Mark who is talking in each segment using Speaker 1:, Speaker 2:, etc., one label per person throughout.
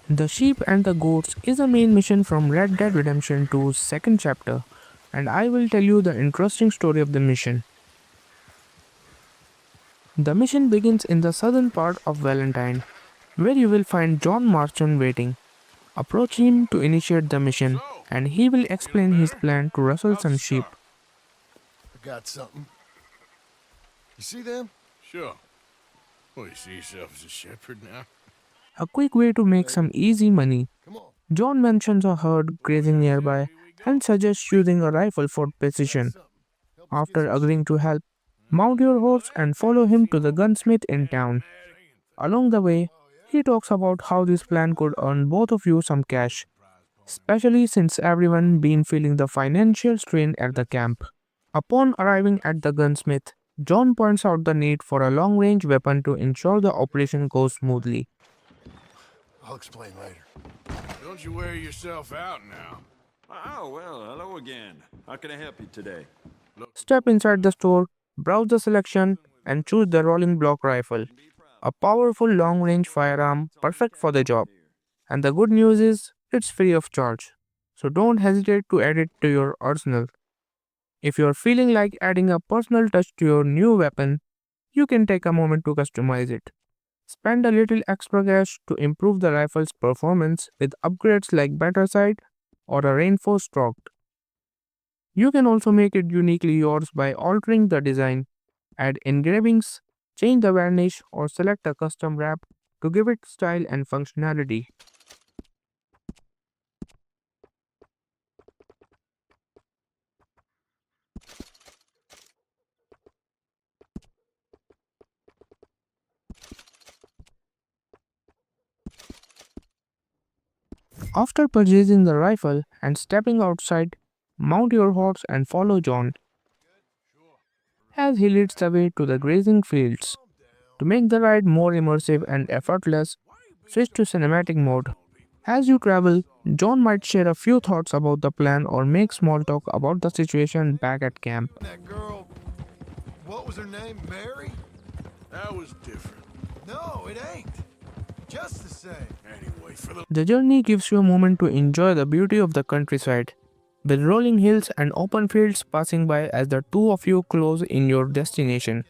Speaker 1: The sheep and the goats is a main mission from Red Dead Redemption 2's second chapter, and I will tell you the interesting story of the mission. The mission begins in the southern part of Valentine, where you will find John Marston waiting. Approach him to initiate the mission,
Speaker 2: So,
Speaker 1: and he will explain
Speaker 2: feeling
Speaker 1: his
Speaker 2: better?
Speaker 1: plan to rustle
Speaker 2: How's the
Speaker 1: some sheep.
Speaker 2: start?
Speaker 3: I got something. You see them?
Speaker 2: Sure. Well, you see yourself as a shepherd now?
Speaker 1: A quick way to make
Speaker 3: Hey,
Speaker 1: some easy money.
Speaker 3: come on.
Speaker 1: John mentions a herd grazing
Speaker 2: Where
Speaker 1: nearby
Speaker 2: shall we
Speaker 1: and
Speaker 2: go?
Speaker 1: suggests using a rifle for
Speaker 3: I got
Speaker 1: precision.
Speaker 3: something. Help us get
Speaker 1: After
Speaker 3: some
Speaker 1: agreeing
Speaker 3: sheep.
Speaker 1: to help, mount your
Speaker 2: Well,
Speaker 1: horse
Speaker 2: that
Speaker 1: and follow
Speaker 2: doesn't
Speaker 1: him
Speaker 2: seem
Speaker 1: to the
Speaker 2: overly
Speaker 1: gunsmith in town.
Speaker 2: dramatic.
Speaker 1: Along the way, he talks about how this plan could earn both of you some cash, especially since everyone been feeling the financial strain at the camp. Upon arriving at the gunsmith, John points out the need for a long-range weapon to ensure the operation goes smoothly.
Speaker 3: I'll explain later.
Speaker 2: Don't you wear yourself out now.
Speaker 4: Oh, well, hello again. How can I help you today?
Speaker 1: Step inside the store, browse the selection, and choose the rolling block rifle, a powerful long-range firearm perfect for the job. And the good news is, it's free of charge. So don't hesitate to add it to your arsenal. If you're feeling like adding a personal touch to your new weapon, you can take a moment to customize it. Spend a little extra cash to improve the rifle's performance with upgrades like better sight or a reinforced stock. You can also make it uniquely yours by altering the design, add engravings, change the varnish, or select a custom wrap to give it style and functionality. After purchasing the rifle and stepping outside, mount your horse and follow John as he leads the way to the grazing fields. To make the ride more immersive and effortless, switch to cinematic mode. As you travel, John might share a few thoughts about the plan or make small talk about the situation back at camp.
Speaker 3: That girl, what was her name? Mary?
Speaker 2: That was different.
Speaker 3: No, it ain't. Just the same.
Speaker 2: Anyway, for the
Speaker 1: The journey gives you a moment to enjoy the beauty of the countryside, with rolling hills and open fields passing by as the two of you close in your destination.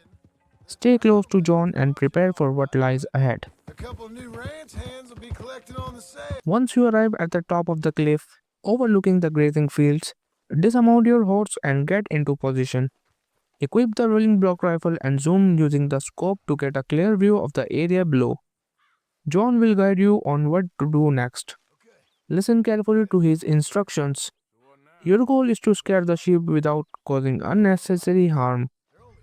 Speaker 1: Stay close to John and prepare for what lies ahead.
Speaker 3: A couple new ranch hands will be collecting on the sale.
Speaker 1: Once you arrive at the top of the cliff, overlooking the grazing fields, dismount your horse and get into position. Equip the rolling block rifle and zoom using the scope to get a clear view of the area below. John will guide you on what to do next. Listen carefully to his instructions. Your goal is to scare the sheep without causing unnecessary harm.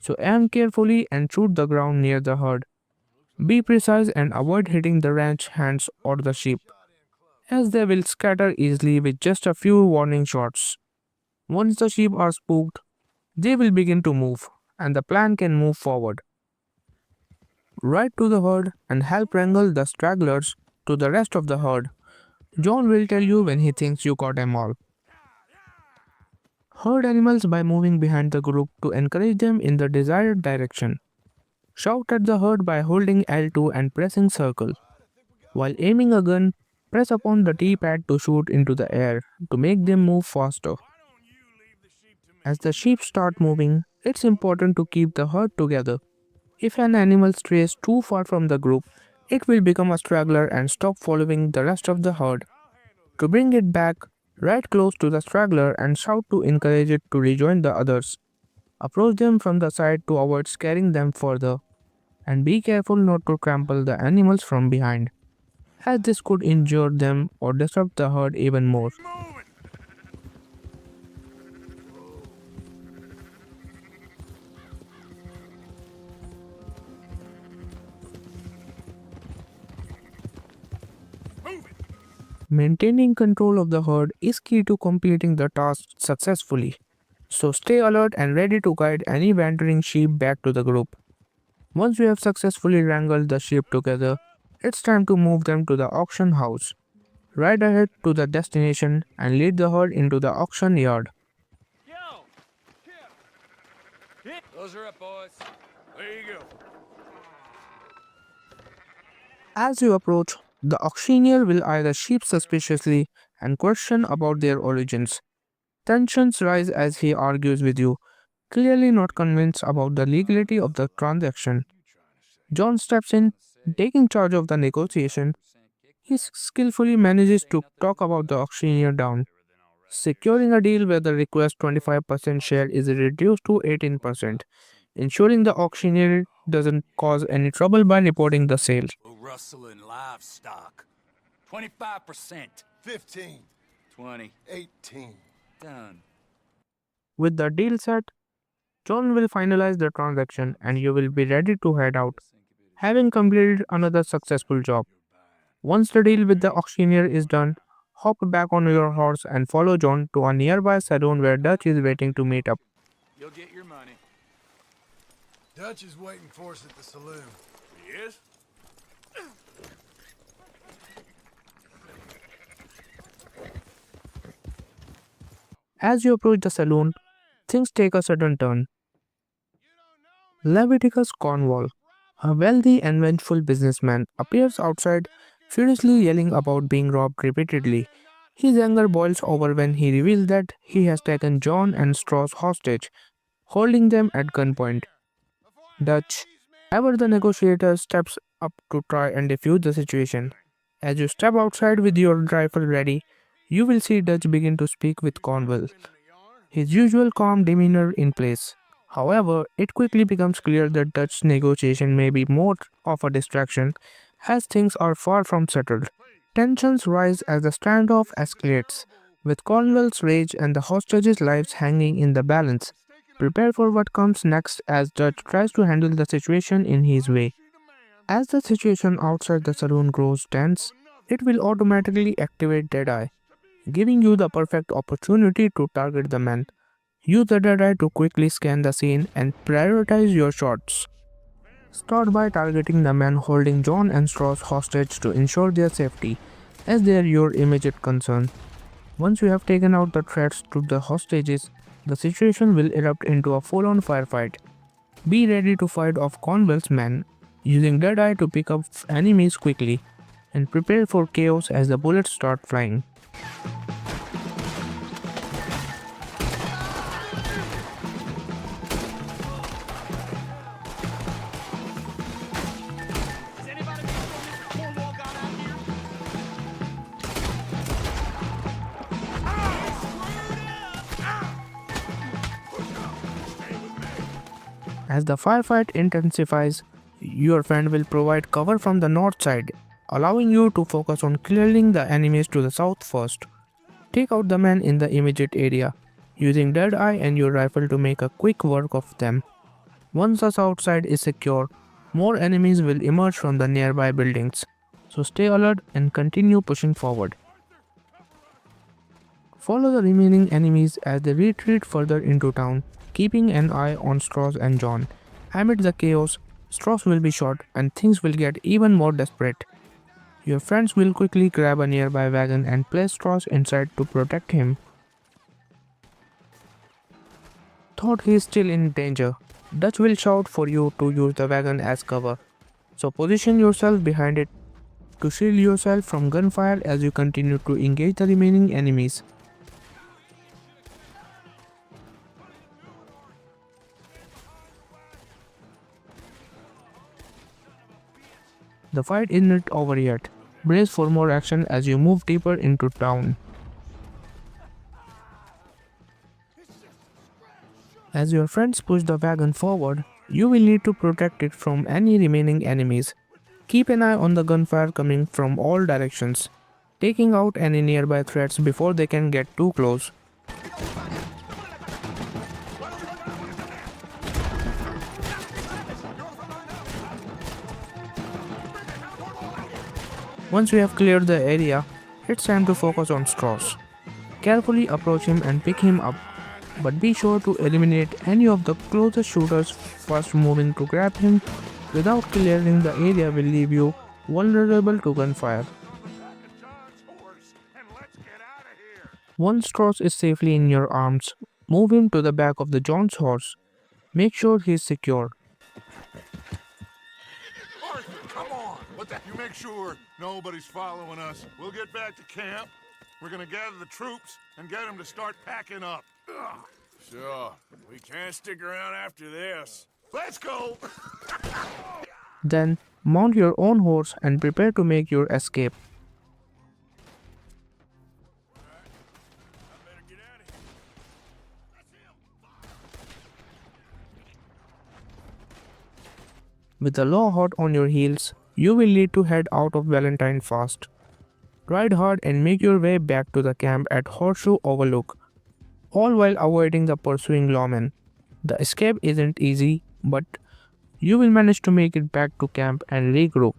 Speaker 1: So aim carefully and shoot the ground near the herd. Be precise and avoid hitting the ranch hands or the sheep, as they will scatter easily with just a few warning shots. Once the sheep are spooked, they will begin to move, and the plan can move forward. Ride to the herd and help wrangle the stragglers to the rest of the herd. John will tell you when he thinks you caught them all. Herd animals by moving behind the group to encourage them in the desired direction. Shout at the herd by holding L2 and pressing circle. While aiming a gun, press upon the D-pad to shoot into the air to make them move faster. As the sheep start moving, it's important to keep the herd together. If an animal strays too far from the group, it will become a straggler and stop following the rest of the herd. To bring it back, ride close to the straggler and shout to encourage it to rejoin the others. Approach them from the side to avoid scaring them further, and be careful not to trample the animals from behind, as this could injure them or disrupt the herd even more.
Speaker 2: moving. Move it.
Speaker 1: Maintaining control of the herd is key to completing the task successfully, so stay alert and ready to guide any wandering sheep back to the group. Once you have successfully wrangled the sheep together, it's time to move them to the auction house. Ride ahead to the destination and lead the herd into the auction yard.
Speaker 4: Those are up, boys.
Speaker 2: There you go.
Speaker 1: As you approach, The auctioneer will either sheep suspiciously and question about their origins. Tensions rise as he argues with you, clearly not convinced about the legality of the transaction. John steps in, taking charge of the negotiation. He skillfully manages to talk about the auctioneer down, securing a deal where the request 25% share is reduced to 18%, ensuring the auctioneer doesn't cause any trouble by reporting the sale.
Speaker 5: Rustling livestock. 25%.
Speaker 3: 15.
Speaker 5: 20.
Speaker 3: 18.
Speaker 5: Done.
Speaker 1: With the deal set, John will finalize the transaction and you will be ready to head out, having completed another successful job. Once the deal with the auctioneer is done, hop back on your horse and follow John to a nearby saloon where Dutch is waiting to meet up.
Speaker 5: You'll get your money.
Speaker 3: Dutch is waiting for us at the saloon.
Speaker 2: He is?
Speaker 1: As you approach the saloon, things take a sudden turn. Leviticus Cornwall, a wealthy and vengeful businessman, appears outside, furiously yelling about being robbed repeatedly. His anger boils over when he reveals that he has taken John and Strauss hostage, holding them at gunpoint. Dutch, ever the negotiator, steps up to try and defuse the situation. As you step outside with your rifle ready, you will see Dutch begin to speak with Cornwall, his usual calm demeanor in place. However, it quickly becomes clear that Dutch's negotiation may be more of a distraction, as things are far from settled. Tensions rise as the standoff escalates, with Cornwall's rage and the hostages' lives hanging in the balance. Prepare for what comes next as Dutch tries to handle the situation in his way. As the situation outside the saloon grows tense, it will automatically activate Deadeye, giving you the perfect opportunity to target the man. Use the Deadeye to quickly scan the scene and prioritize your shots. Start by targeting the man holding John and Strauss hostage to ensure their safety, as they are your immediate concern. Once you have taken out the threats to the hostages, the situation will erupt into a full-on firefight. Be ready to fight off Cornwall's men, using Deadeye to pick up enemies quickly, and prepare for chaos as the bullets start flying.
Speaker 5: Has anybody before Mr. Cornwall got out here?
Speaker 1: As the firefight intensifies, your friend will provide cover from the north side, allowing you to focus on clearing the enemies to the south first. Take out the men in the immediate area, using Deadeye and your rifle to make a quick work of them. Once the south side is secure, more enemies will emerge from the nearby buildings, so stay alert and continue pushing forward. Follow the remaining enemies as they retreat further into town, keeping an eye on Strauss and John. Amid the chaos, Strauss will be shot and things will get even more desperate. Your friends will quickly grab a nearby wagon and place Strauss inside to protect him. Thought he is still in danger, Dutch will shout for you to use the wagon as cover, so position yourself behind it to shield yourself from gunfire as you continue to engage the remaining enemies. The fight isn't over yet. Brace for more action as you move deeper into town. As your friends push the wagon forward, you will need to protect it from any remaining enemies. Keep an eye on the gunfire coming from all directions, taking out any nearby threats before they can get too close. Once you have cleared the area, it's time to focus on Strauss. Carefully approach him and pick him up, but be sure to eliminate any of the closest shooters first. Moving to grab him without clearing the area will leave you vulnerable to gunfire. Once Strauss is safely in your arms, move him to the back of the John's horse. Make sure he is secure.
Speaker 3: Arthur, come on! What the? You make make sure nobody's following us. We'll get back to camp. We're gonna gather the troops and get them to start packing up. Ugh.
Speaker 2: Sure. We can't stick around after this.
Speaker 3: Let's go!
Speaker 1: Then mount your own horse and prepare to make your escape.
Speaker 2: I better get out of here.
Speaker 1: With the law hot on your heels, you will need to head out of Valentine fast. Ride hard and make your way back to the camp at Horseshoe Overlook, all while avoiding the pursuing lawmen. The escape isn't easy, but you will manage to make it back to camp and regroup.